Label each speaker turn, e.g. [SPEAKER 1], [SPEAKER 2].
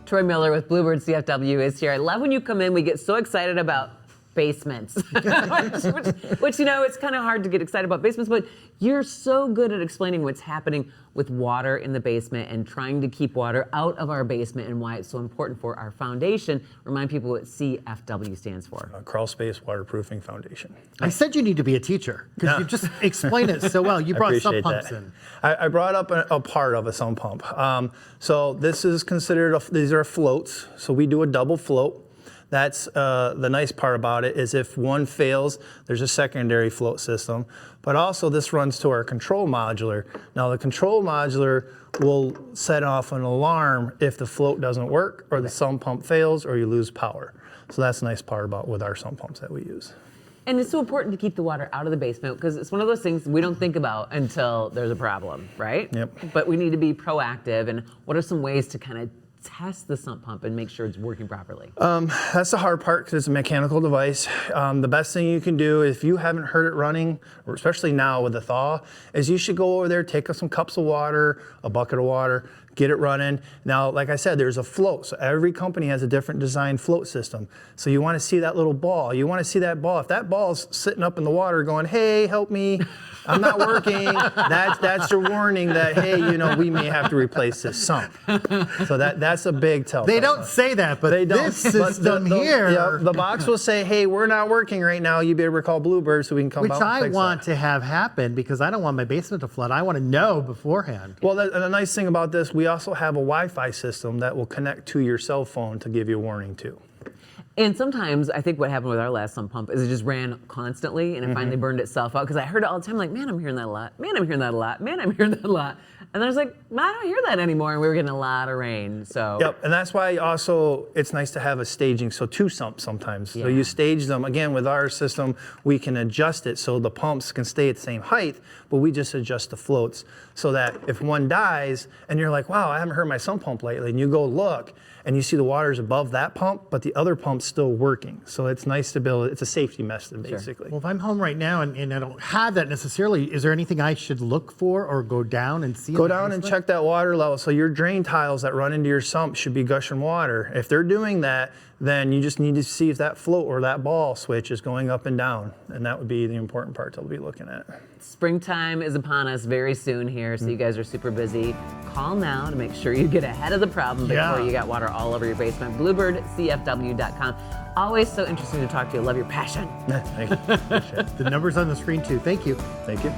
[SPEAKER 1] Troy Miller with Bluebird CFW is here. I love when you come in. We get so excited about basements, which you know, it's kind of hard to get excited about basements, but you're so good at explaining what's happening with water in the basement and trying to keep water out of our basement and why it's so important for our foundation. Remind people what CFW stands for.
[SPEAKER 2] Crawl Space Waterproofing Foundation.
[SPEAKER 3] I said you need to be a teacher because you just explained it so well. You brought sump pumps in.
[SPEAKER 2] I brought up a part of a sump pump. So this is considered, these are floats. So we do a double float. That's the nice part about it is if one fails, there's a secondary float system. But also this runs to our control modular. Now the control modular will set off an alarm if the float doesn't work or the sump pump fails or you lose power. So that's the nice part about with our sump pumps that we use.
[SPEAKER 1] And it's so important to keep the water out of the basement because it's one of those things we don't think about until there's a problem, right?
[SPEAKER 2] Yep.
[SPEAKER 1] But we need to be proactive. And what are some ways to kind of test the sump pump and make sure it's working properly?
[SPEAKER 2] That's the hard part because it's a mechanical device. The best thing you can do if you haven't heard it running, or especially now with the thaw, is you should go over there, take some cups of water, a bucket of water, get it running. Now, like I said, there's a float. So every company has a different design float system. So you want to see that little ball. You want to see that ball. If that ball's sitting up in the water going, hey, help me, I'm not working, that's your warning that, hey, you know, we may have to replace this sump. So that's a big telltale.
[SPEAKER 3] They don't say that, but this system here.
[SPEAKER 2] Yeah, the box will say, hey, we're not working right now. You better call Bluebird so we can come out and fix that.
[SPEAKER 3] Which I want to have happen because I don't want my basement to flood. I want to know beforehand.
[SPEAKER 2] Well, the nice thing about this, we also have a Wi-Fi system that will connect to your cell phone to give you a warning too.
[SPEAKER 1] And sometimes I think what happened with our last sump pump is it just ran constantly and it finally burned itself out because I heard it all the time like, man, I'm hearing that a lot. Man, I'm hearing that a lot. Man, I'm hearing that a lot. And then I was like, I don't hear that anymore. And we were getting a lot of rain. So
[SPEAKER 2] yep, and that's why also it's nice to have a staging. So two sumps sometimes. Yeah. So you stage them. Again, with our system, we can adjust it so the pumps can stay at the same height, but we just adjust the floats so that if one dies and you're like, wow, I haven't heard my sump pump lately, and you go look and you see the water's above that pump, but the other pump's still working. So it's nice to build, it's a safety method basically.
[SPEAKER 3] Well, if I'm home right now and I don't have that necessarily, is there anything I should look for or go down and see?
[SPEAKER 2] Go down and check that water level. So your drain tiles that run into your sump should be gushing water. If they're doing that, then you just need to see if that float or that ball switch is going up and down. And that would be the important part to be looking at.
[SPEAKER 1] Springtime is upon us very soon here, so you guys are super busy. Call now to make sure you get ahead of the problem before you got water all over your basement. BluebirdCFW.com. Always so interesting to talk to you. Love your passion.
[SPEAKER 2] Thank you.
[SPEAKER 3] The number's on the screen too. Thank you.
[SPEAKER 2] Thank you.